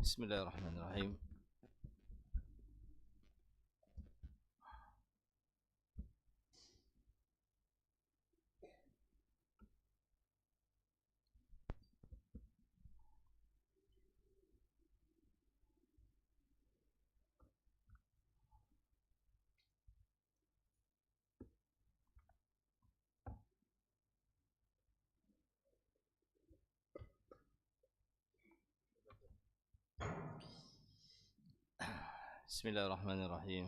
بسم الله الرحمن الرحيم. بسم الله الرحمن الرحيم.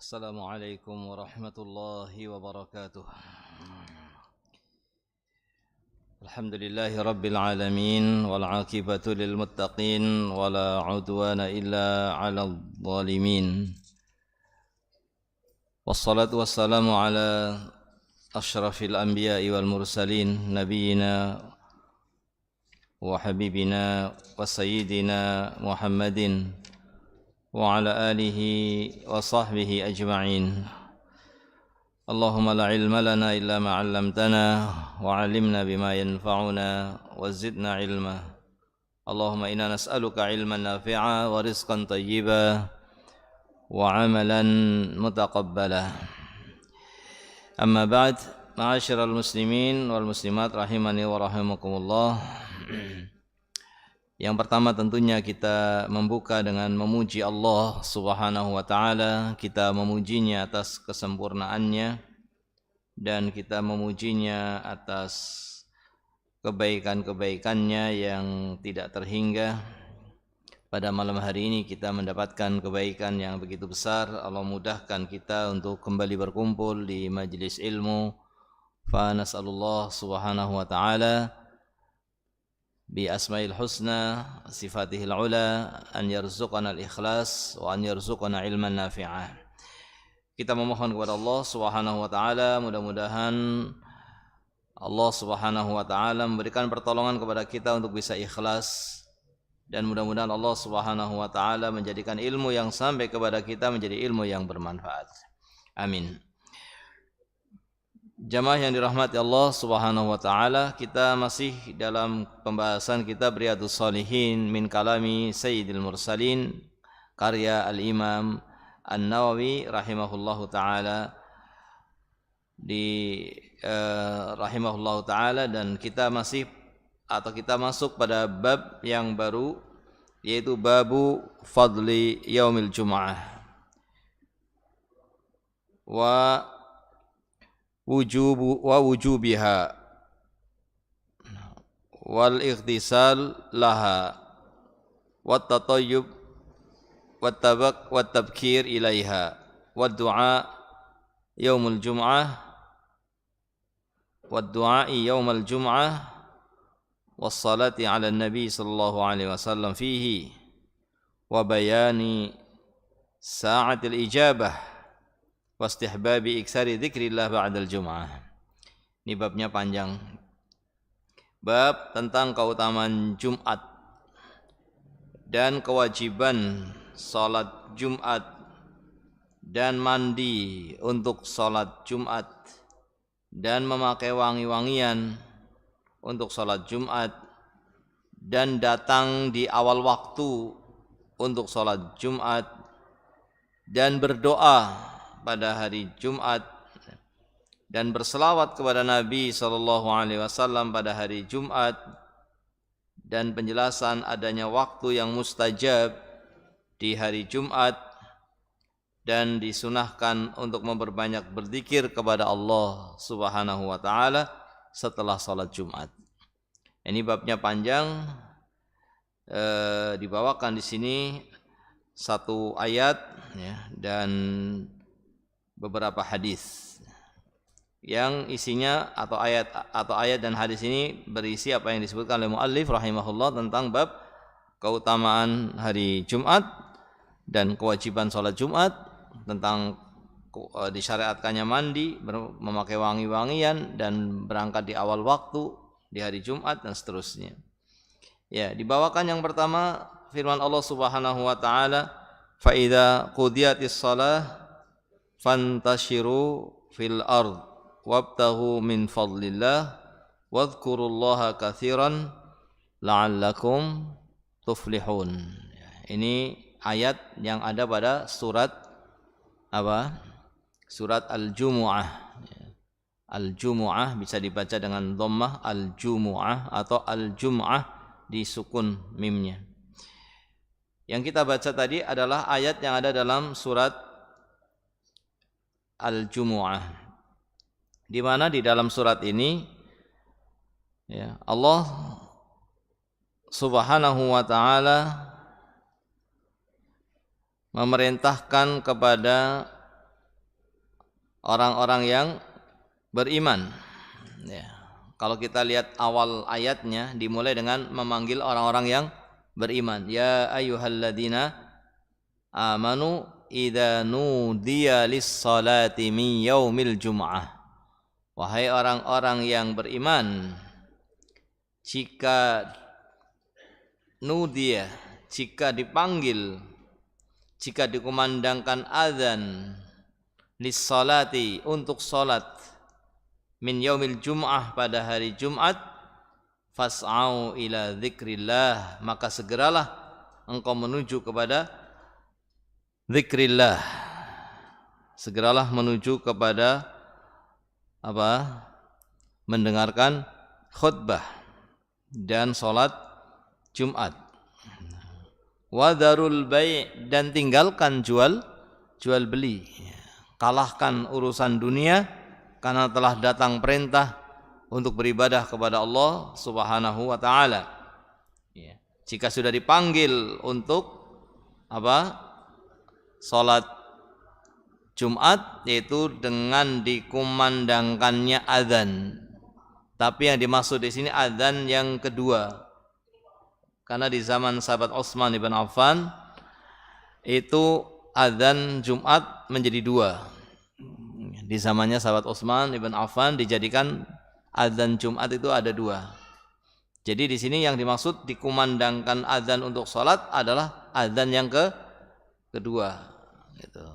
السلام عليكم ورحمة الله وبركاته. الحمد لله رب العالمين والعاقبة للمتقين ولا عدوان إلا على الظالمين. والصلاة والسلام على أشرف الأنبياء والمرسلين نبينا وحبيبنا وسيدنا محمد وعلى آله وصحبه أجمعين. اللهم لا علم لنا إلا ما علمتنا وعلمنا بما ينفعنا وزدنا علما. اللهم إنا نسألك علما نافعا ورزقا طيبا وعملا متقبلا. أما بعد، معاشر المسلمين والmuslimat rahimani wa rahimakumullah. Yang pertama tentunya kita membuka dengan memuji Allah Subhanahu wa taala. Kita memujinya atas kesempurnaannya dan kita memujinya atas kebaikan-kebaikannya yang tidak terhingga. Pada malam hari ini kita mendapatkan kebaikan yang begitu besar. Allah mudahkan kita untuk kembali berkumpul di majelis ilmu. Fa nas'alullah Subhanahu wa taala bi asma'il husna sifatihil ula an yarzuqana al-ikhlas wa an yarzuqana ilman nafi'ah. Kita memohon kepada Allah Subhanahu wa taala, mudah-mudahan Allah Subhanahu wa taala memberikan pertolongan kepada kita untuk bisa ikhlas, dan mudah-mudahan Allah Subhanahu wa taala menjadikan ilmu yang sampai kepada kita menjadi ilmu yang bermanfaat. Amin. Jamaah yang dirahmati Allah Subhanahu wa taala, kita masih dalam pembahasan kitab Riyadhus Shalihin min kalami Sayyidil Mursalin karya Al-Imam An-Nawawi rahimahullahu taala rahimahullahu taala, dan kita masuk pada bab yang baru, yaitu babu fadli yaumil jum'ah wa wujubiha wal ightisal laha wat tatayyub wat tabkir ilaiha wad du'a yaumul jum'ah wad du'a'i yaumal jum'ah was salati 'ala nabi sallallahu alaihi wasallam fihi wa bayani sa'atil ijabah wastihbabi iksari dzikrillah ba'dal jum'ah. Ini babnya panjang. Bab tentang keutamaan Jumat dan kewajiban salat Jumat dan mandi untuk salat Jumat dan memakai wangi-wangian untuk salat Jumat dan datang di awal waktu untuk salat Jumat dan berdoa pada hari Jumat dan berselawat kepada Nabi sallallahu alaihi wasallam pada hari Jumat, dan penjelasan adanya waktu yang mustajab di hari Jumat dan disunahkan untuk memperbanyak berzikir kepada Allah Subhanahu wa taala setelah salat Jumat. Ini babnya panjang, dibawakan di sini satu ayat ya, dan beberapa hadis yang isinya atau ayat dan hadis ini berisi apa yang disebutkan oleh muallif rahimahullah tentang bab keutamaan hari Jumat dan kewajiban salat Jumat, tentang disyariatkannya mandi, memakai wangi-wangian dan berangkat di awal waktu di hari Jumat dan seterusnya. Ya, dibawakan yang pertama firman Allah Subhanahu wa taala, fa idza qudiyatis shalah fantashiru fil ard wabtaghu min fadlillah wadhkurullaha katsiran la'allakum tuflihun. Ini ayat yang ada pada surat apa? Surat Al-Jumu'ah. Al-Jumu'ah bisa dibaca dengan dhammah Al-Jumu'ah atau Al-Jum'ah disukun mimnya. Yang kita baca tadi adalah ayat yang ada dalam surat Al-Jumu'ah, di mana di dalam surat ini ya, Allah Subhanahu wa ta'ala memerintahkan kepada orang-orang yang beriman ya. Kalau kita lihat awal ayatnya dimulai dengan memanggil orang-orang yang beriman. Ya ayyuhalladzina amanu idza nudiya lis-salati min yaumil jum'ah. Wahai orang-orang yang beriman, jika nudiya, jika dipanggil, jika dikumandangkan azan lis-salati untuk salat min yaumil jum'ah pada hari Jumat, fas'au ila dzikrillah, maka segeralah engkau menuju kepada dzikrillah. Segeralah menuju kepada apa? Mendengarkan khutbah dan salat Jumat. Wa dzarul bai', dan tinggalkan jual beli. Kalahkan urusan dunia karena telah datang perintah untuk beribadah kepada Allah Subhanahu wa ta'ala. Ya. Jika sudah dipanggil untuk apa? Salat Jumat, yaitu dengan dikumandangkannya azan. Tapi yang dimaksud di sini azan yang kedua. Karena di zaman sahabat Utsman bin Affan itu azan Jumat menjadi dua. Di zamannya sahabat Utsman bin Affan dijadikan azan Jumat itu ada dua. Jadi di sini yang dimaksud dikumandangkan azan untuk salat adalah azan yang kedua gitu.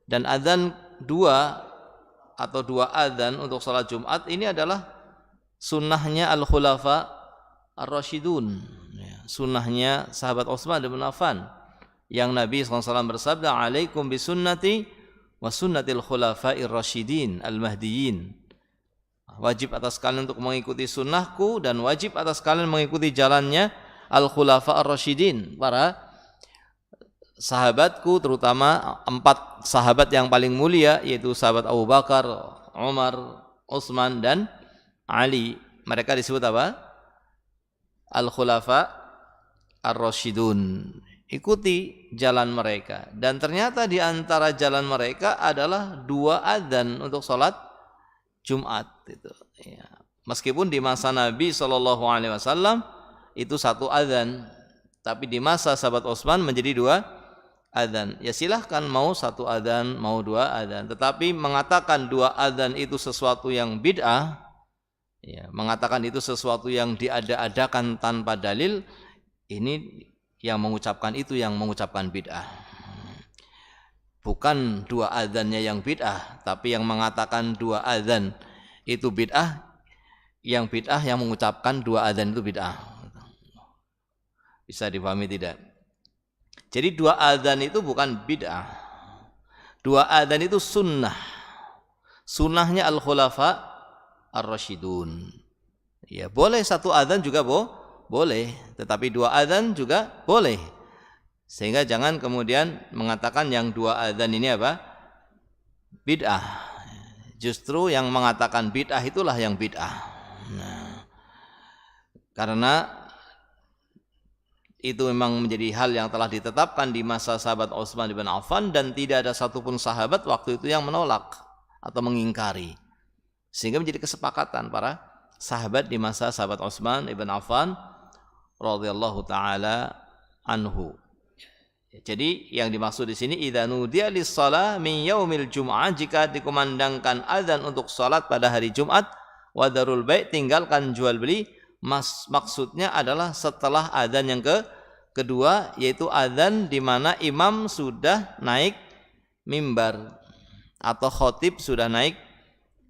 Dan azan dua atau dua azan untuk salat Jumat ini adalah sunnahnya al-khulafa ar-rasyidun, sunnahnya sahabat Utsman bin Affan yang Nabi SAW bersabda, alaikum bisunnati wa sunnatil khulafa'ir rasyidin al-mahdiyyin. Wajib atas kalian untuk mengikuti sunnahku dan wajib atas kalian mengikuti jalannya al-khulafa ar-rasyidin, para sahabatku, terutama 4 sahabat yang paling mulia, yaitu sahabat Abu Bakar, Umar, Utsman dan Ali. Mereka disebut apa? Al-khulafa ar-rasyidun. Ikuti jalan mereka. Dan ternyata di antara jalan mereka adalah 2 adzan untuk salat Jumat itu. Ya. Meskipun di masa Nabi SAW itu 1 adzan, tapi di masa sahabat Utsman menjadi 2 adzan. Ya silahkan mau 1 adzan, mau 2 adzan. Tetapi mengatakan 2 adzan itu sesuatu yang bid'ah, ya, mengatakan itu sesuatu yang diada-adakan tanpa dalil, ini yang mengucapkan itu yang mengucapkan bid'ah. Bukan 2 adzannya yang bid'ah, tapi yang mengatakan 2 adzan itu bid'ah, yang bid'ah yang mengucapkan 2 adzan itu bid'ah. Bisa dipahami tidak? Jadi 2 adzan itu bukan bid'ah. 2 adzan itu sunnah. Sunnahnya al-khulafa ar-rasyidun. Ya, boleh 1 adzan juga boleh, tetapi 2 adzan juga boleh. Sehingga jangan kemudian mengatakan yang 2 adzan ini apa? Bid'ah. Justru yang mengatakan bid'ah itulah yang bid'ah. Nah, karena itu memang menjadi hal yang telah ditetapkan di masa sahabat Utsman bin Affan dan tidak ada satupun sahabat waktu itu yang menolak atau mengingkari. Sehingga menjadi kesepakatan para sahabat di masa sahabat Utsman bin Affan radhiyallahu taala anhu. Jadi yang dimaksud di sini idza nudiya lis-shalah min yaumil jum'ah, jika dikumandangkan azan untuk salat pada hari Jumat, wa darul bai', tinggalkan jual beli. Maksudnya adalah setelah azan yang kedua, yaitu azan di mana imam sudah naik mimbar atau khatib sudah naik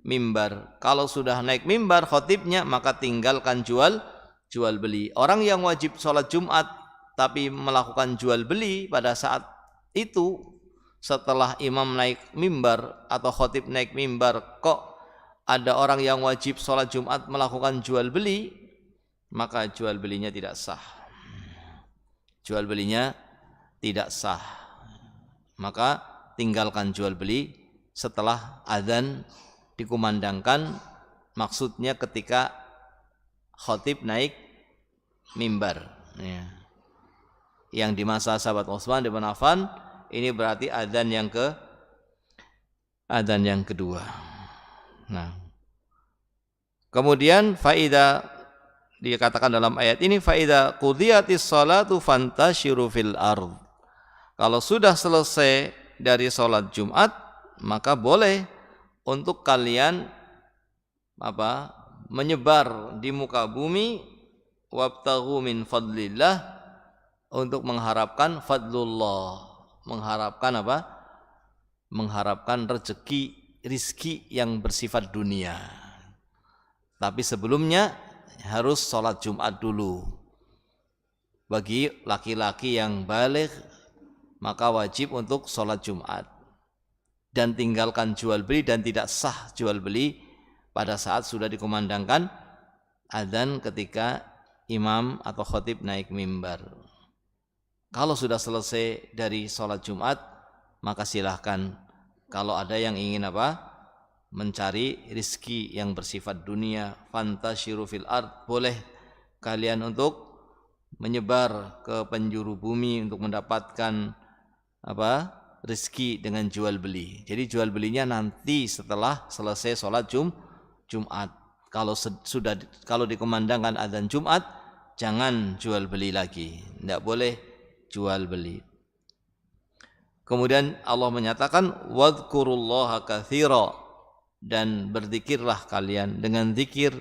mimbar. Kalau sudah naik mimbar khatibnya, maka tinggalkan jual jual beli. Orang yang wajib sholat Jumat tapi melakukan jual beli pada saat itu, setelah imam naik mimbar atau khotib naik mimbar, kok ada orang yang wajib sholat Jumat melakukan jual beli, maka jual belinya tidak sah. Jual belinya tidak sah. Maka tinggalkan jual beli setelah azan dikumandangkan, maksudnya ketika khotib naik mimbar. Ya. Yang di masa sahabat Utsman bin Affan, ini berarti adzan yang kedua. Nah, kemudian faida dikatakan dalam ayat ini, faida qudiyatis salatu fantashiru fil ard. Kalau sudah selesai dari salat Jumat, maka boleh untuk kalian menyebar di muka bumi, wabtaghu min fadlillah, untuk mengharapkan fadlullah, mengharapkan mengharapkan rizki yang bersifat dunia. Tapi sebelumnya harus sholat Jumat dulu. Bagi laki-laki yang baligh, maka wajib untuk sholat Jumat dan tinggalkan jual beli, dan tidak sah jual beli pada saat sudah dikumandangkan adzan ketika imam atau khotib naik mimbar. Kalau sudah selesai dari sholat Jumat, maka silahkan. Kalau ada yang ingin mencari rizki yang bersifat dunia, fantashiru fil ard, boleh kalian untuk menyebar ke penjuru bumi untuk mendapatkan rizki dengan jual beli. Jadi jual belinya nanti setelah selesai sholat Jumat. Kalau dikumandangkan adzan Jumat, jangan jual beli lagi. Tidak boleh jual beli. Kemudian Allah menyatakan wadhkurullaha katsira, dan berzikirlah kalian dengan zikir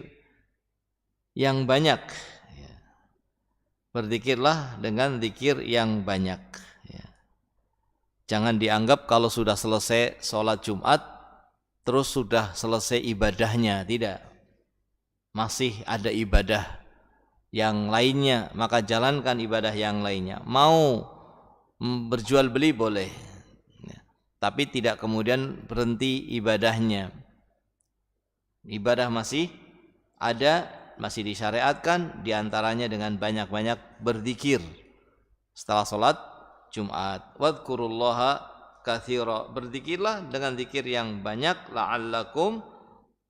yang banyak. Berzikirlah dengan zikir yang banyak. Jangan dianggap kalau sudah selesai sholat Jumat terus sudah selesai ibadahnya. Tidak, masih ada ibadah yang lainnya, maka jalankan ibadah yang lainnya. Mau berjual beli boleh, tapi tidak kemudian berhenti ibadahnya. Ibadah masih ada, masih disyariatkan, diantaranya dengan banyak-banyak berzikir setelah sholat Jumat. Wadhkurullaha katsira, berzikirlah dengan zikir yang banyak, la'allakum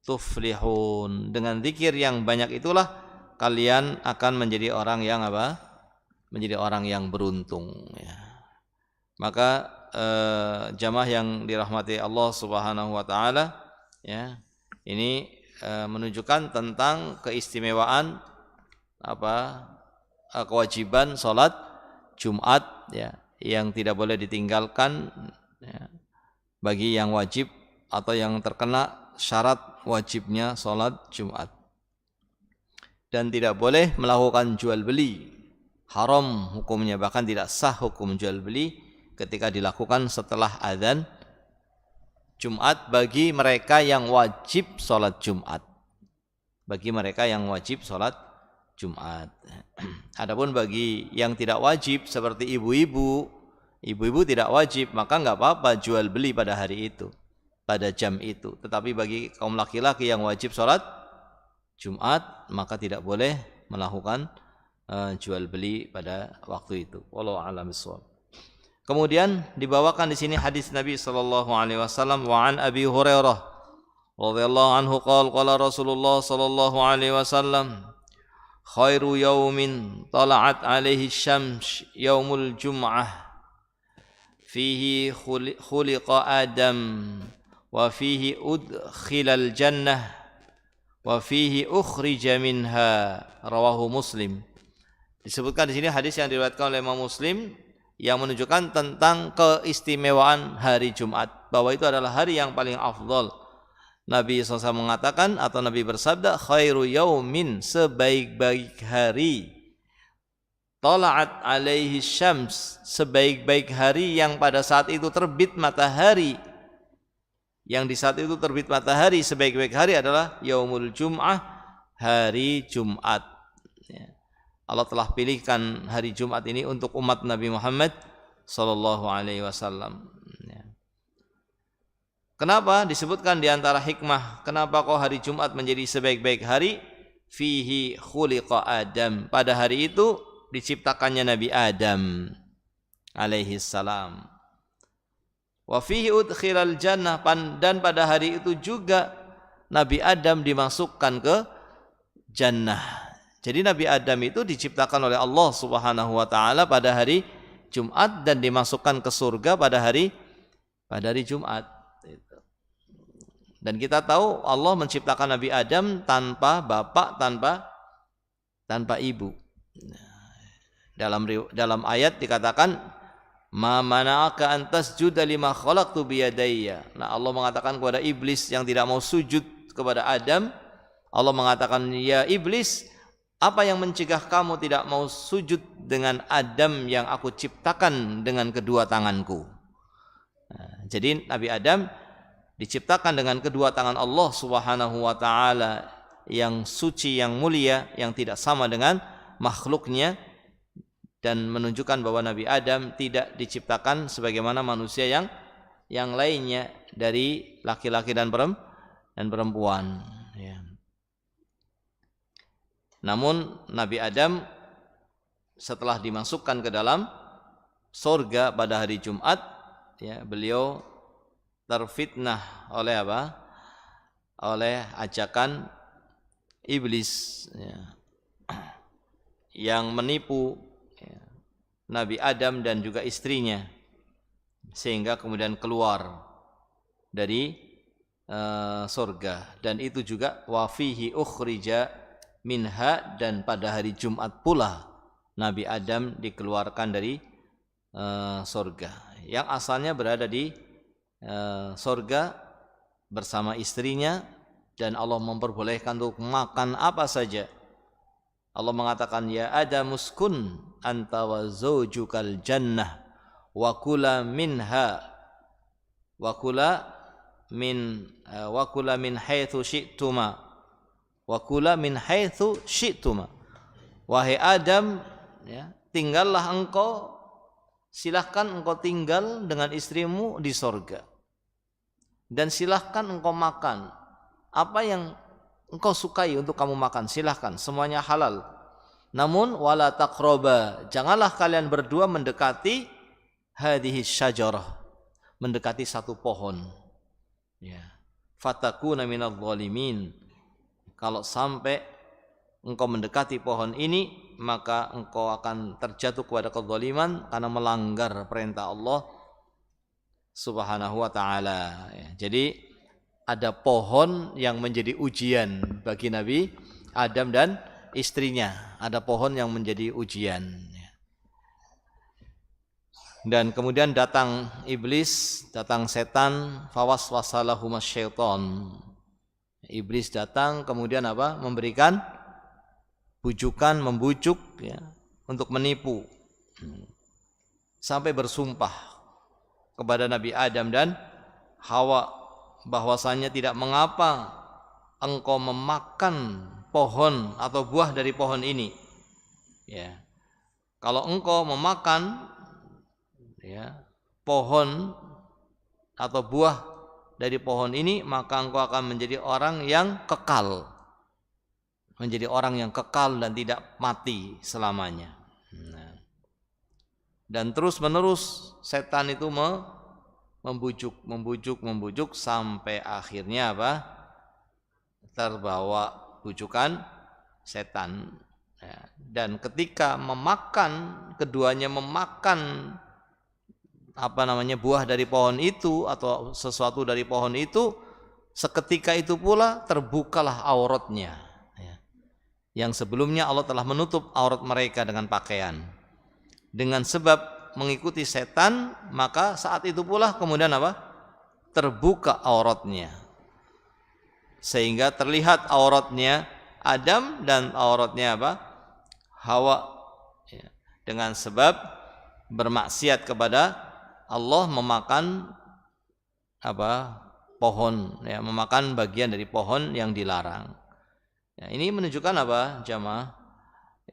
tuflihun. Dengan zikir yang banyak itulah kalian akan menjadi orang yang menjadi orang yang beruntung, ya. Maka jamaah yang dirahmati Allah Subhanahu wa taala, ya, ini menunjukkan tentang keistimewaan kewajiban salat Jumat, ya, yang tidak boleh ditinggalkan, ya, bagi yang wajib atau yang terkena syarat wajibnya salat Jumat. Dan tidak boleh melakukan jual beli, haram hukumnya, bahkan tidak sah hukum jual beli ketika dilakukan setelah adzan Jumat bagi mereka yang wajib sholat Jumat. Bagi mereka yang wajib sholat Jumat. Adapun bagi yang tidak wajib seperti ibu-ibu tidak wajib, maka enggak apa-apa jual beli pada hari itu, pada jam itu. Tetapi bagi kaum laki-laki yang wajib sholat Jumat, maka tidak boleh melakukan jual beli pada waktu itu. Wallahu a'lam bishawab. Kemudian dibawakan di sini hadis Nabi sallallahu alaihi wasallam, wa an Abi Hurairah radhiyallahu anhu qala Rasulullah sallallahu alaihi wasallam, khairu yaumin tala'at alaihi syams yaumul jum'ah fihi khuliqa Adam wa fihi udkhilal jannah wa fihi ukhrija minha, rawahu Muslim. Disebutkan di sini hadis yang diriwayatkan oleh Imam Muslim yang menunjukkan tentang keistimewaan hari Jumat, bahwa itu adalah hari yang paling afdal. Nabi SAW mengatakan atau Nabi bersabda, khairu yaumin, sebaik-baik hari, tala'at alaihi syams, sebaik-baik hari yang pada saat itu terbit matahari. Yang di saat itu terbit matahari, sebaik-baik hari adalah yaumul jum'ah, hari Jumat. Ya. Allah telah pilihkan hari Jumat ini untuk umat Nabi Muhammad sallallahu alaihi wasallam. Ya. Kenapa disebutkan di antara hikmah kenapa kok hari Jumat menjadi sebaik-baik hari? Fihi khuliqa Adam. Pada hari itu diciptakannya Nabi Adam alaihi salam. Wa fihi udkhilal jannah, dan pada hari itu juga Nabi Adam dimasukkan ke jannah. Jadi Nabi Adam itu diciptakan oleh Allah Subhanahu wa taala pada hari Jumat dan dimasukkan ke surga pada hari Jumat. Dan kita tahu Allah menciptakan Nabi Adam tanpa bapak, tanpa ibu. Dalam ayat dikatakan ma mana'aka an tasjuda lima khalaqtu biyadayya. Nah, Allah mengatakan kepada iblis yang tidak mau sujud kepada Adam, Allah mengatakan, ya iblis, apa yang mencegah kamu tidak mau sujud dengan Adam yang aku ciptakan dengan kedua tanganku? Nah, jadi Nabi Adam diciptakan dengan kedua tangan Allah Subhanahu wa taala yang suci, yang mulia, yang tidak sama dengan makhluknya, dan menunjukkan bahwa Nabi Adam tidak diciptakan sebagaimana manusia yang lainnya dari laki-laki dan perempuan. Ya. Namun Nabi Adam setelah dimasukkan ke dalam surga pada hari Jumat, ya, beliau terfitnah oleh apa? Oleh ajakan iblis, ya, yang menipu, ya, Nabi Adam dan juga istrinya, sehingga kemudian keluar dari surga. Dan itu juga wa fihi ukhrija minha, dan pada hari Jumat pula Nabi Adam dikeluarkan dari surga. Yang asalnya berada di surga bersama istrinya, dan Allah memperbolehkan untuk makan apa saja. Allah mengatakan, ya Adam uskun anta wa zawjukal jannah wa kula minha wa kula min haitsu syi'tuma wa kula min haitsu syi'tuma. Wahai Adam, ya, tinggallah engkau, silahkan engkau tinggal dengan istrimu di sorga, dan silahkan engkau makan apa yang engkau sukai untuk kamu makan, silahkan, semuanya halal. Namun wala taqraba, janganlah kalian berdua mendekati hadhihi syajarah, mendekati satu pohon, ya, fatakuna minadh dhalimin. Kalau sampai engkau mendekati pohon ini, maka engkau akan terjatuh kepada kezaliman karena melanggar perintah Allah Subhanahu wa taala. Jadi ada pohon yang menjadi ujian bagi Nabi Adam dan istrinya. Ada pohon yang menjadi ujian. Dan kemudian datang iblis, datang setan, fawaswasalahuma syaitan. Iblis datang kemudian apa? Memberikan bujukan, membujuk, ya, untuk menipu, sampai bersumpah kepada Nabi Adam dan Hawa bahwasanya tidak mengapa engkau memakan pohon atau buah dari pohon ini, ya. Kalau engkau memakan, ya, pohon atau buah dari pohon ini, maka engkau akan menjadi orang yang kekal, menjadi orang yang kekal dan tidak mati selamanya. Nah. Dan terus menerus setan itu membujuk sampai akhirnya apa? Terbawa bujukan setan. Ya. Dan ketika keduanya memakan buah dari pohon itu atau sesuatu dari pohon itu, seketika itu pula terbukalah auratnya, ya. Yang sebelumnya Allah telah menutup aurat mereka dengan pakaian. Dengan sebab mengikuti setan, maka saat itu pula kemudian apa? Terbuka auratnya. Sehingga terlihat auratnya Adam dan auratnya apa? Hawa, ya. Dengan sebab bermaksiat kepada Allah, memakan pohon, ya, memakan bagian dari pohon yang dilarang. Ya, ini menunjukkan apa, jamaah?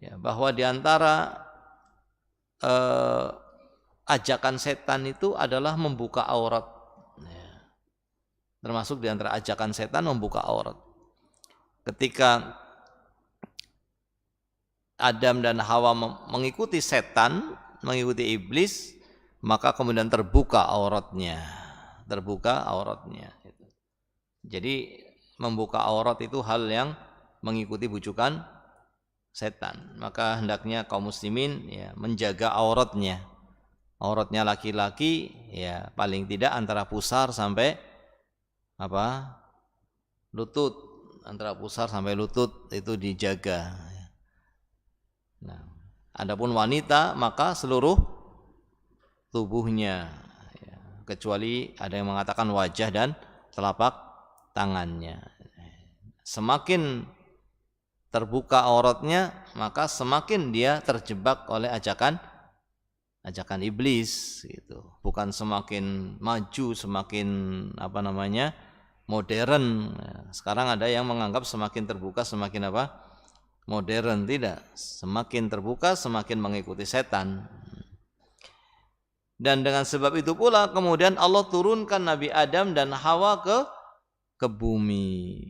Ya, bahwa di antara ajakan setan itu adalah membuka aurat. Ya. Termasuk di antara ajakan setan membuka aurat. Ketika Adam dan Hawa mengikuti setan, mengikuti iblis, maka kemudian terbuka auratnya. Jadi membuka aurat itu hal yang mengikuti bujukan setan. Maka hendaknya kaum muslimin ya menjaga auratnya. Auratnya laki-laki ya paling tidak antara pusar sampai lutut, antara pusar sampai lutut itu dijaga. Nah, adapun wanita maka seluruh tubuhnya ya, kecuali ada yang mengatakan wajah dan telapak tangannya. Semakin terbuka auratnya maka semakin dia terjebak oleh ajakan iblis gitu. Bukan semakin maju, semakin modern. Sekarang ada yang menganggap semakin terbuka semakin modern. Tidak, semakin terbuka semakin mengikuti setan. Dan dengan sebab itu pula kemudian Allah turunkan Nabi Adam dan Hawa ke bumi.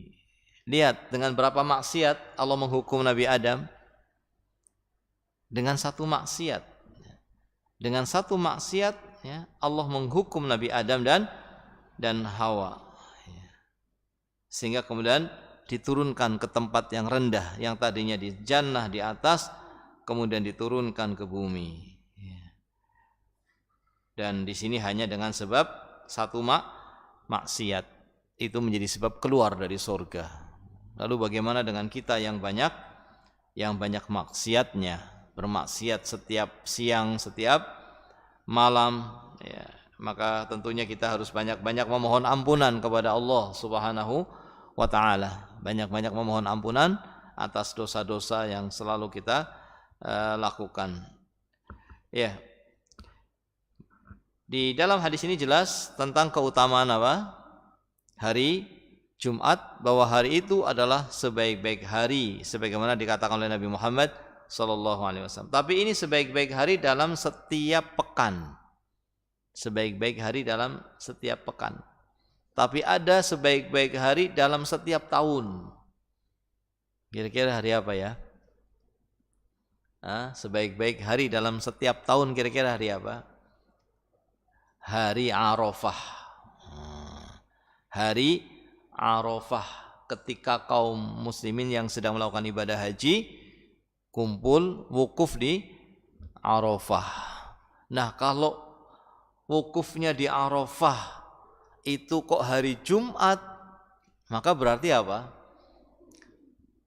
Lihat dengan berapa maksiat Allah menghukum Nabi Adam. Dengan satu maksiat. Dengan satu maksiat ya, Allah menghukum Nabi Adam dan Hawa. Sehingga kemudian diturunkan ke tempat yang rendah, yang tadinya di jannah di atas, kemudian diturunkan ke bumi. Dan di sini hanya dengan sebab satu maksiat itu menjadi sebab keluar dari surga. Lalu bagaimana dengan kita yang banyak maksiatnya, bermaksiat setiap siang, setiap malam ya, maka tentunya kita harus banyak-banyak memohon ampunan kepada Allah Subhanahu wa taala. Banyak-banyak memohon ampunan atas dosa-dosa yang selalu kita lakukan. Ya. Di dalam hadis ini jelas tentang keutamaan hari Jumat, bahwa hari itu adalah sebaik-baik hari sebagaimana dikatakan oleh Nabi Muhammad sallallahu alaihi wasallam. Tapi ini sebaik-baik hari dalam setiap pekan. Sebaik-baik hari dalam setiap pekan. Tapi ada sebaik-baik hari dalam setiap tahun. Kira-kira hari apa ya? Sebaik-baik hari dalam setiap tahun kira-kira hari apa? Hari Arafah. Hari Arafah, ketika kaum muslimin yang sedang melakukan ibadah haji kumpul wukuf di Arafah. Nah, kalau wukufnya di Arafah itu kok hari Jumat, maka berarti apa?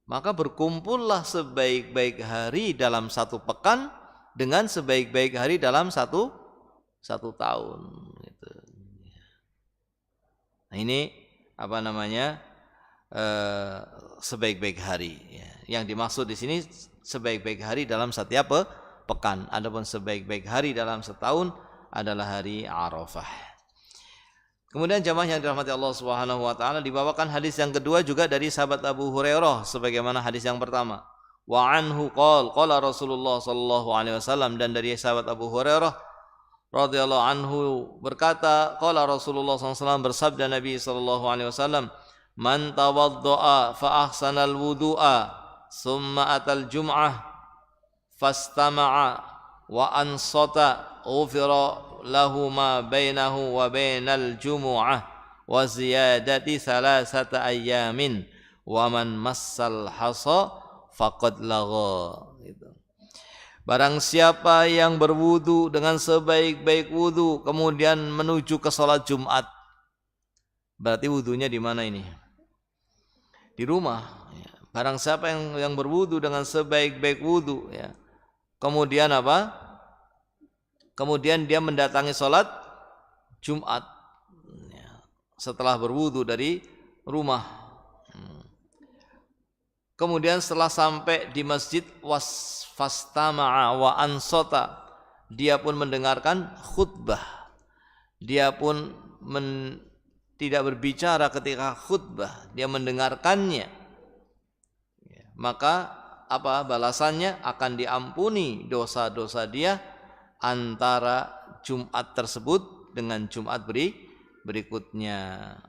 Maka berkumpullah sebaik-baik hari dalam satu pekan dengan sebaik-baik hari dalam satu tahun gitu. Nah, ini sebaik-baik hari ya. Yang dimaksud di sini sebaik-baik hari dalam setiap pekan. Adapun sebaik-baik hari dalam setahun adalah hari Arafah. Kemudian jamaah yang dirahmati Allah Subhanahu wa taala, dibawakan hadis yang kedua juga dari sahabat Abu Hurairah sebagaimana hadis yang pertama. Wa anhu qala Rasulullah sallallahu alaihi wasallam, dan dari sahabat Abu Hurairah radhiyallahu anhu berkata, qala Rasulullah sallallahu alaihi wasallam, bersabda Nabi sallallahu alaihi wasallam, man tawaddaa fa ahsanal wudu'a summa atal jum'ah fastama'a wa ansata ghufira lahu ma bainahu wa bainal jumu'ah wa ziyadati thalathata ayyamin wa man massal hasa faqad lagha. Gitu. Barang siapa yang berwudu dengan sebaik-baik wudu kemudian menuju ke salat Jumat, berarti wudunya di mana ini? Di rumah. Barang siapa yang berwudu dengan sebaik-baik wudu ya, kemudian kemudian dia mendatangi salat Jumat ya, setelah berwudu dari rumah. Kemudian setelah sampai di masjid fastama'a wa ansota, dia pun mendengarkan khutbah. Dia pun tidak berbicara ketika khutbah, dia mendengarkannya. Maka balasannya akan diampuni dosa-dosa dia antara Jumat tersebut dengan Jumat berikutnya,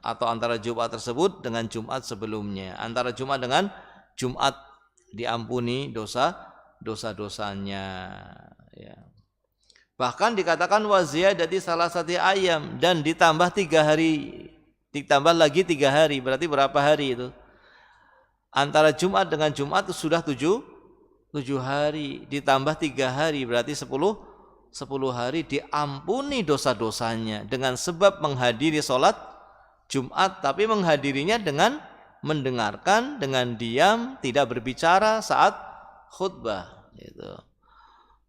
atau antara Jumat tersebut dengan Jumat sebelumnya. Antara Jumat dengan Jumat diampuni dosa-dosanya, ya. Bahkan dikatakan wa ziyadati salasati ayam, dan ditambah 3 hari, ditambah lagi 3 hari. Berarti berapa hari itu? Antara Jumat dengan Jumat itu sudah 7 hari, ditambah 3 hari berarti 10 hari diampuni dosa-dosanya dengan sebab menghadiri sholat Jumat, tapi menghadirinya dengan mendengarkan, dengan diam, tidak berbicara saat khutbah, gitu.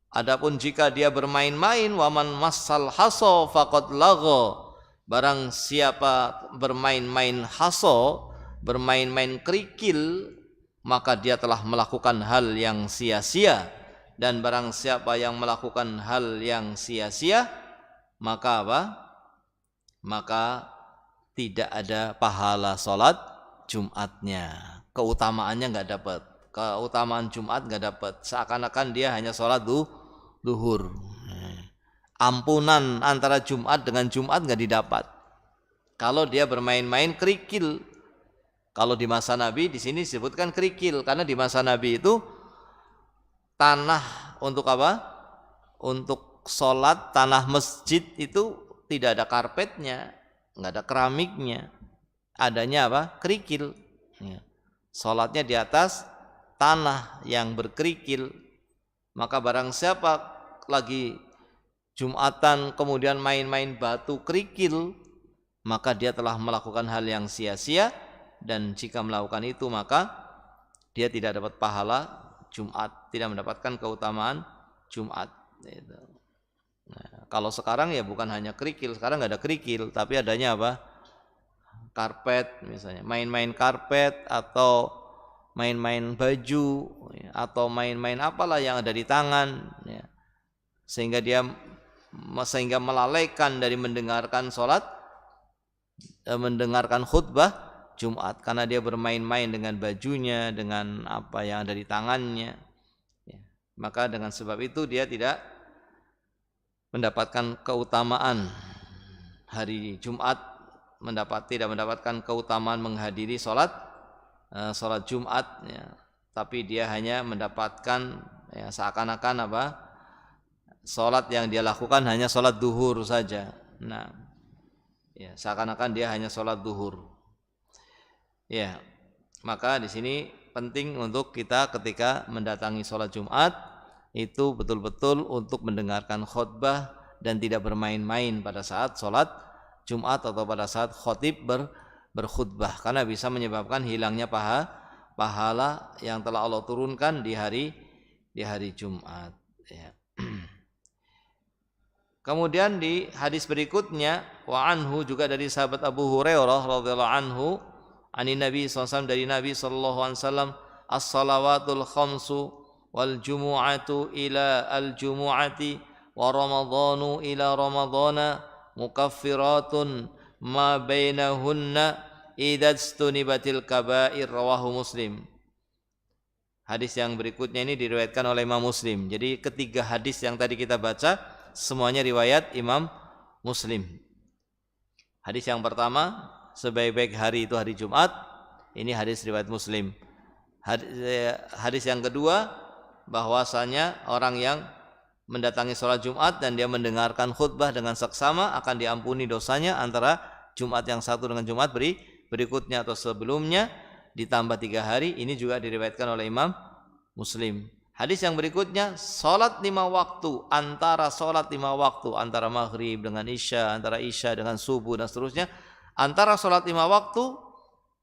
Adapun jika dia bermain-main, waman massal haso faqad lagha, barang siapa bermain-main haso, bermain-main kerikil, maka dia telah melakukan hal yang sia-sia. Dan barang siapa yang melakukan hal yang sia-sia, maka apa? Maka tidak ada pahala sholat Jumatnya. Keutamaannya nggak dapat. Keutamaan Jumat nggak dapat. Seakan-akan dia hanya sholat duhur. Ampunan antara Jumat dengan Jumat nggak didapat. Kalau dia bermain-main kerikil. Kalau di masa Nabi di sini disebutkan kerikil karena di masa Nabi itu tanah untuk apa? Untuk sholat, tanah masjid itu tidak ada karpetnya, nggak ada keramiknya, adanya apa? Kerikil. Sholatnya di atas tanah yang berkerikil. Maka barang siapa lagi Jumatan kemudian main-main batu kerikil, maka dia telah melakukan hal yang sia-sia, dan jika melakukan itu maka dia tidak dapat pahala Jumat, tidak mendapatkan keutamaan Jumat. Nah, kalau sekarang ya bukan hanya kerikil, sekarang nggak ada kerikil, tapi adanya apa? Karpet misalnya, main-main karpet atau main-main baju atau main-main apalah yang ada di tangan, ya. Sehingga melalaikan dari mendengarkan mendengarkan khutbah Jumat karena dia bermain-main dengan bajunya, dengan apa yang ada di tangannya, ya. Maka dengan sebab itu dia tidak mendapatkan keutamaan hari Jumat, tidak mendapatkan keutamaan menghadiri sholat Jumat, ya. Tapi dia hanya mendapatkan, ya, seakan-akan apa? Sholat yang dia lakukan hanya sholat duhur saja. Nah, ya, seakan-akan dia hanya sholat duhur. Ya, maka di sini penting untuk kita ketika mendatangi sholat Jumat itu betul-betul untuk mendengarkan khutbah dan tidak bermain-main pada saat sholat Jumat atau pada saat khotib berkhutbah, karena bisa menyebabkan hilangnya pahala yang telah Allah turunkan di hari Jumat, ya. Kemudian di hadis berikutnya, wa anhu, juga dari sahabat Abu Hurairah radhiyallahu anhu, ani Nabi SAW, dari Nabi sallallahu alaihi wasallam, as-salawatul khamsu wal jumu'atu ila al-jumu'ati wa ramadhanu ila ramadhana mukaffiratun ma bainahunna idza istunibatil kaba'ir, rawahu Muslim. Hadis yang berikutnya ini diriwayatkan oleh Imam Muslim. Jadi ketiga hadis yang tadi kita baca semuanya riwayat Imam Muslim. Hadis yang pertama, sebaik-baik hari itu hari Jumat, ini hadis riwayat Muslim. Hadis yang kedua, bahwasanya orang yang mendatangi sholat Jumat dan dia mendengarkan khutbah dengan seksama akan diampuni dosanya antara Jumat yang satu dengan Jumat berikutnya atau sebelumnya, ditambah 3 hari. Ini juga diriwayatkan oleh Imam Muslim. Hadis yang berikutnya, sholat 5 waktu, antara sholat 5 waktu, antara maghrib dengan isya, antara isya dengan subuh dan seterusnya, antara sholat 5 waktu,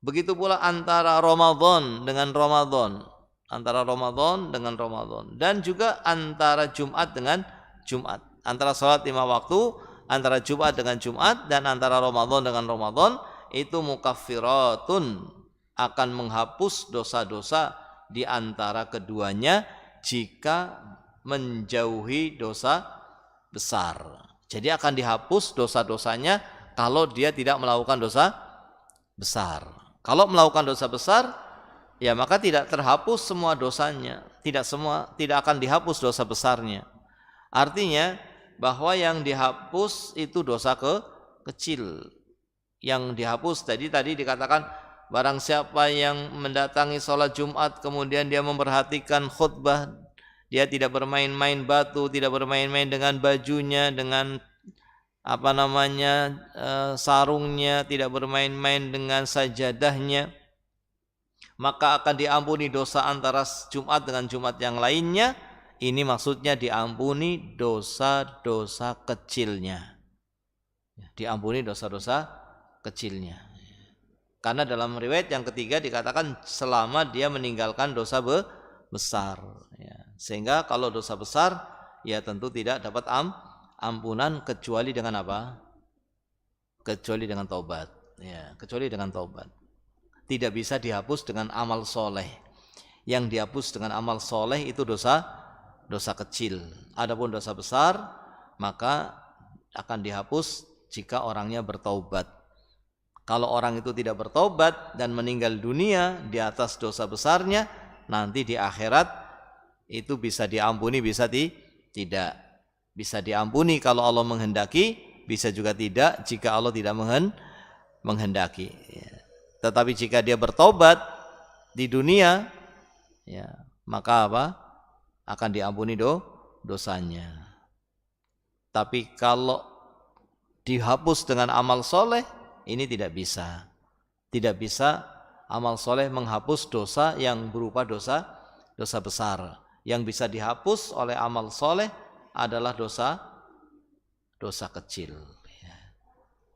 begitu pula antara Ramadan dengan Ramadan, antara Ramadan dengan Ramadan, dan juga antara Jumat dengan Jumat, antara sholat 5 waktu, antara Jumat dengan Jumat, dan antara Ramadan dengan Ramadan, itu mukaffiratun, akan menghapus dosa-dosa di antara keduanya jika menjauhi dosa besar. Jadi akan dihapus dosa-dosanya kalau dia tidak melakukan dosa besar. Kalau melakukan dosa besar, ya maka tidak terhapus semua dosanya, tidak akan dihapus dosa besarnya. Artinya bahwa yang dihapus itu dosa kecil. Yang dihapus tadi dikatakan barang siapa yang mendatangi sholat Jumat kemudian dia memperhatikan khutbah, dia tidak bermain-main batu, tidak bermain-main dengan bajunya, dengan sarungnya, tidak bermain-main dengan sajadahnya, maka akan diampuni dosa antara Jumat dengan Jumat yang lainnya. Ini maksudnya diampuni dosa-dosa kecilnya. Diampuni dosa-dosa kecilnya. Karena dalam riwayat yang ketiga dikatakan selama dia meninggalkan dosa besar. Sehingga kalau dosa besar, ya tentu tidak dapat ampunan kecuali dengan apa? Kecuali dengan taubat. Kecuali dengan taubat. Tidak bisa dihapus dengan amal soleh. Yang dihapus dengan amal soleh itu dosa kecil. Adapun dosa besar maka akan dihapus jika orangnya bertaubat. Kalau orang itu tidak bertaubat dan meninggal dunia di atas dosa besarnya, nanti di akhirat itu bisa diampuni, bisa tidak. Bisa diampuni kalau Allah menghendaki, bisa juga tidak jika Allah tidak menghendaki. Tetapi jika dia bertaubat di dunia, maka akan diampuni dosanya. Tapi kalau dihapus dengan amal soleh, ini tidak bisa. Tidak bisa amal soleh menghapus dosa yang berupa dosa besar. Yang bisa dihapus oleh amal soleh adalah dosa kecil.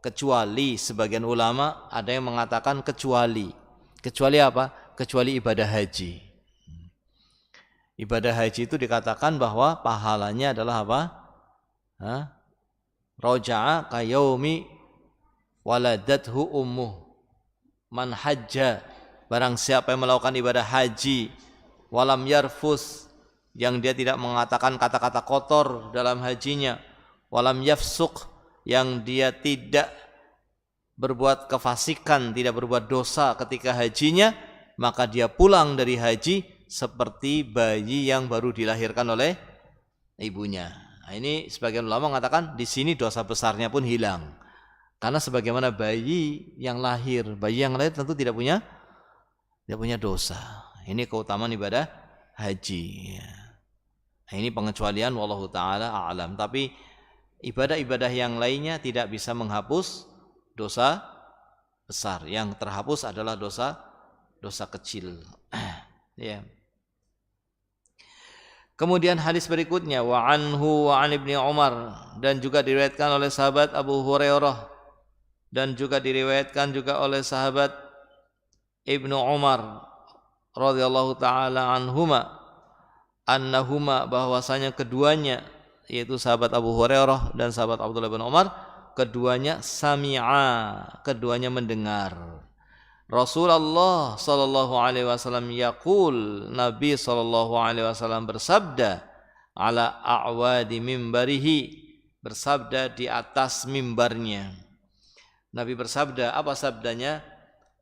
Kecuali sebagian ulama ada yang mengatakan kecuali apa? Kecuali ibadah haji. Ibadah haji itu dikatakan bahwa pahalanya adalah apa? Roja'a kayaumi waladathu ummuh. Man hajja, barang siapa yang melakukan ibadah haji, walam yarfus, yang dia tidak mengatakan kata-kata kotor dalam hajinya, walam yafsuk, yang dia tidak berbuat kefasikan, tidak berbuat dosa ketika hajinya, maka dia pulang dari haji seperti bayi yang baru dilahirkan oleh ibunya. Nah, ini sebagian ulama mengatakan di sini dosa besarnya pun hilang. Karena sebagaimana bayi yang lahir tentu tidak punya dosa. Ini keutamaan ibadah haji. Nah, ini pengecualian wallahu taala a'lam. Tapi ibadah-ibadah yang lainnya tidak bisa menghapus dosa besar. Yang terhapus adalah dosa kecil. Ya. Kemudian hadis berikutnya wa anhu wa an Ibnu Umar, dan juga diriwayatkan oleh sahabat Abu Hurairah dan juga diriwayatkan juga oleh sahabat Ibnu Umar radhiyallahu taala anhuma annahuma, bahwasanya keduanya, yaitu sahabat Abu Hurairah dan sahabat Abdullah bin Umar, keduanya sami'a, keduanya mendengar Rasulullah sallallahu alaihi wasallam yaqul, Nabi sallallahu alaihi wasallam bersabda, ala a'wadi mimbarihi, bersabda di atas mimbarnya. Nabi bersabda, apa sabdanya?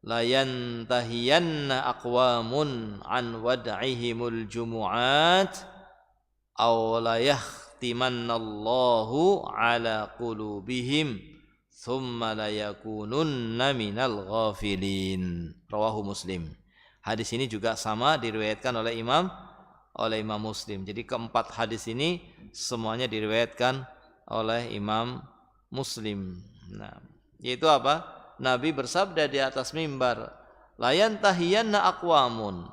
La yantahiyanna aqwamun an wad'ihimul jumu'at aw la yahtimannallahu ala qulubihim thumma la yakununna minal ghafilin. Rawahu Muslim. Hadis ini juga sama diriwayatkan oleh Imam Muslim. Jadi keempat hadis ini semuanya diriwayatkan oleh Imam Muslim. Nah, yaitu apa? Nabi bersabda di atas mimbar, la yantahiyanna aqwamun,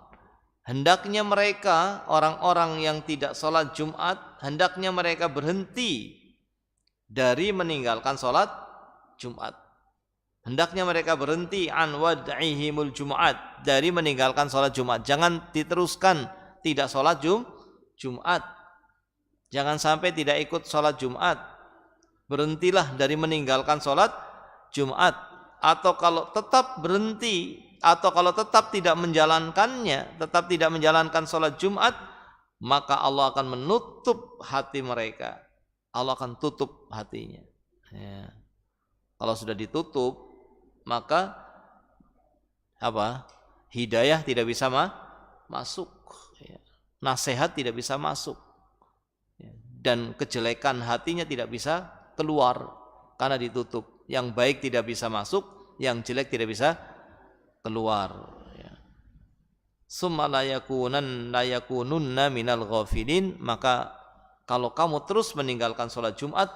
hendaknya mereka, orang-orang yang tidak sholat Jumat, hendaknya mereka berhenti dari meninggalkan sholat Jumat. Hendaknya mereka berhenti an wad'ihimul Jumat, dari meninggalkan sholat Jumat. Jangan diteruskan tidak sholat Jumat. Jangan sampai tidak ikut sholat Jumat. Berhentilah dari meninggalkan sholat Jumat. Atau kalau tetap berhenti, atau kalau tetap tidak menjalankannya, tetap tidak menjalankan sholat Jumat, maka Allah akan menutup hati mereka. Allah akan tutup hatinya. Ya. Kalau sudah ditutup, maka apa? hidayah tidak bisa masuk, ya. Nasihat tidak bisa masuk, ya. Dan kejelekan hatinya tidak bisa keluar karena ditutup. Yang baik tidak bisa masuk, yang jelek tidak bisa keluar, ya. Summa la yakununna minal ghafilin, maka kalau kamu terus meninggalkan sholat Jumat,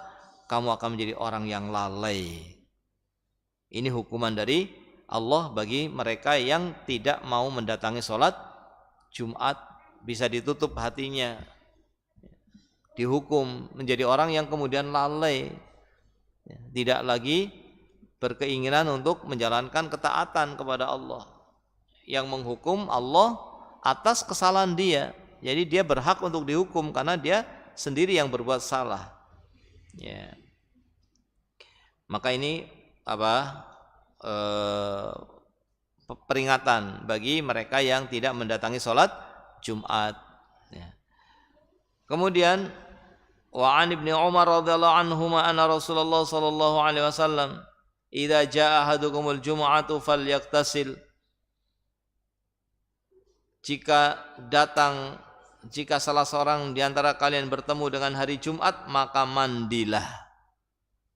kamu akan menjadi orang yang lalai. Ini hukuman dari Allah bagi mereka yang tidak mau mendatangi sholat Jumat. Bisa ditutup hatinya, dihukum menjadi orang yang kemudian lalai, tidak lagi berkeinginan untuk menjalankan ketaatan kepada Allah. Yang menghukum Allah atas kesalahan dia. Jadi dia berhak untuk dihukum karena dia sendiri yang berbuat salah, ya. Maka ini peringatan bagi mereka yang tidak mendatangi sholat Jumat, ya. Kemudian wa an Ibnu Umar radhiyallahu anhuma anna Rasulullah sallallahu alaihi wasallam idza jaa ahadukumul jumu'atu falyaktasil, jika salah seorang di antara kalian bertemu dengan hari Jumat, maka mandilah.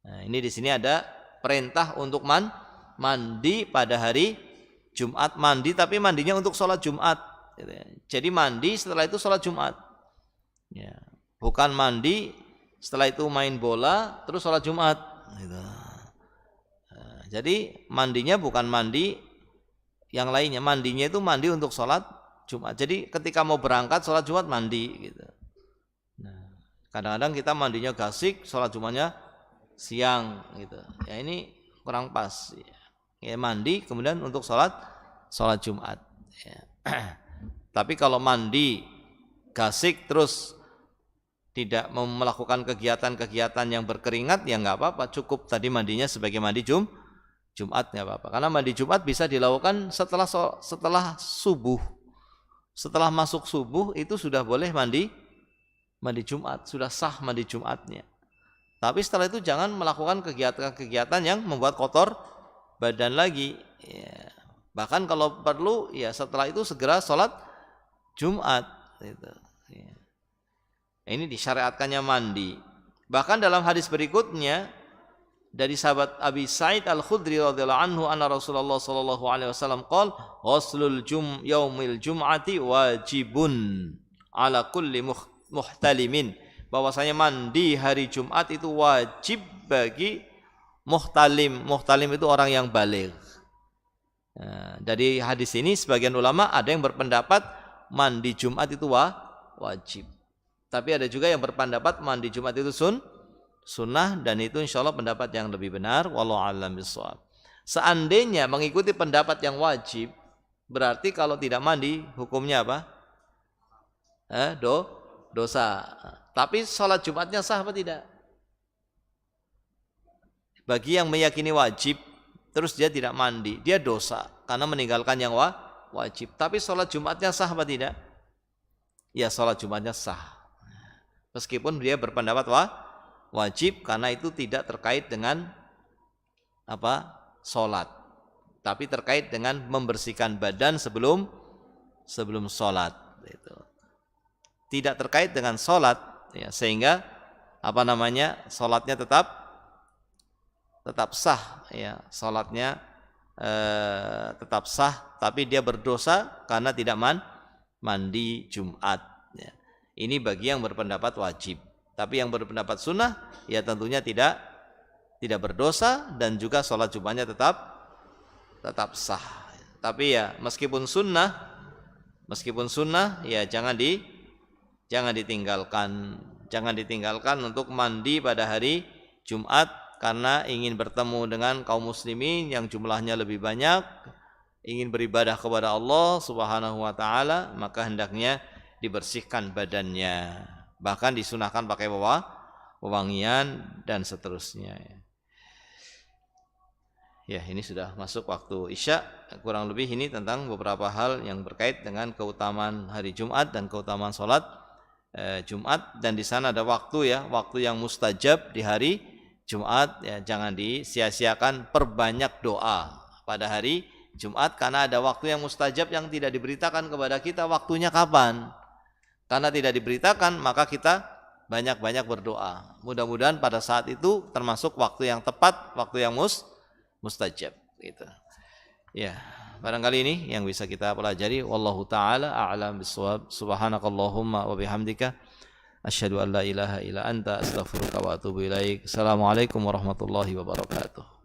Nah, ini di sini ada perintah untuk mandi pada hari Jumat, mandi tapi mandinya untuk sholat Jumat. Jadi mandi setelah itu sholat Jumat, ya. Bukan mandi setelah itu main bola terus sholat Jumat, gitu. Nah, jadi mandinya bukan mandi yang lainnya, mandinya itu mandi untuk sholat Jumat. Jadi ketika mau berangkat sholat Jumat mandi, gitu. Nah, kadang-kadang kita mandinya gasik, sholat Jumatnya siang, gitu. Ya ini kurang pas. Ya, mandi kemudian untuk sholat Jumat, ya. Tapi kalau mandi gasik terus tidak melakukan kegiatan-kegiatan yang berkeringat, ya nggak apa-apa, cukup tadi mandinya sebagai mandi Jumat, nggak apa-apa. Karena mandi Jumat bisa dilakukan setelah subuh, setelah masuk subuh itu sudah boleh mandi Jumat, sudah sah mandi Jumatnya. Tapi setelah itu jangan melakukan kegiatan-kegiatan yang membuat kotor badan lagi, ya. Bahkan kalau perlu, ya setelah itu segera sholat Jumat, gitu, ya. Ini disyariatkannya mandi. Bahkan dalam hadis berikutnya dari sahabat Abi Sa'id Al-Khudri radhiyallahu anhu anna Rasulullah sallallahu alaihi wasallam qala ghuslul yaumil jum'ati wajibun ala kulli muhtalimin, bahwasanya mandi hari Jumat itu wajib bagi muhtalim. Muhtalim itu orang yang baligh. Nah, dari hadis ini sebagian ulama ada yang berpendapat mandi Jumat itu wajib. Tapi ada juga yang berpendapat mandi Jumat itu sunnah, dan itu insyaallah pendapat yang lebih benar, wallahu a'lam bishawab. Seandainya mengikuti pendapat yang wajib, berarti kalau tidak mandi hukumnya apa? Dosa. Tapi sholat Jumatnya sah apa tidak? Bagi yang meyakini wajib terus dia tidak mandi, dia dosa karena meninggalkan yang wajib. Tapi sholat Jumatnya sah apa tidak? Ya, sholat Jumatnya sah. Meskipun dia berpendapat wajib karena itu tidak terkait dengan sholat, tapi terkait dengan membersihkan badan sebelum sholat, gitu. Tidak terkait dengan sholat, ya, sehingga sholatnya tetap sah, ya, sholatnya tetap sah, tapi dia berdosa karena tidak mandi Jumat, ya. Ini bagi yang berpendapat wajib. Tapi yang berpendapat sunnah, ya tentunya tidak berdosa, dan juga sholat Jumatnya tetap sah. Tapi ya meskipun sunnah, ya jangan ditinggalkan untuk mandi pada hari Jumat karena ingin bertemu dengan kaum muslimin yang jumlahnya lebih banyak, ingin beribadah kepada Allah Subhanahu wa taala, maka hendaknya dibersihkan badannya. Bahkan disunahkan pakai wewangian dan seterusnya. Ya, ini sudah masuk waktu Isya. Kurang lebih ini tentang beberapa hal yang berkait dengan keutamaan hari Jumat dan keutamaan sholat Jumat. Dan di sana ada waktu yang mustajab di hari Jumat. Ya, jangan disia-siakan, perbanyak doa pada hari Jumat karena ada waktu yang mustajab yang tidak diberitakan kepada kita waktunya kapan. Karena tidak diberitakan maka kita banyak-banyak berdoa. Mudah-mudahan pada saat itu termasuk waktu yang tepat, waktu yang mustajab gitu. Ya, barangkali ini yang bisa kita pelajari. Wallahu taala a'lam bissawab. Subhanakallahumma wa bihamdika asyhadu an la ilaha illa anta astaghfiruka wa atubu ilaik. Assalamualaikum warahmatullahi wabarakatuh.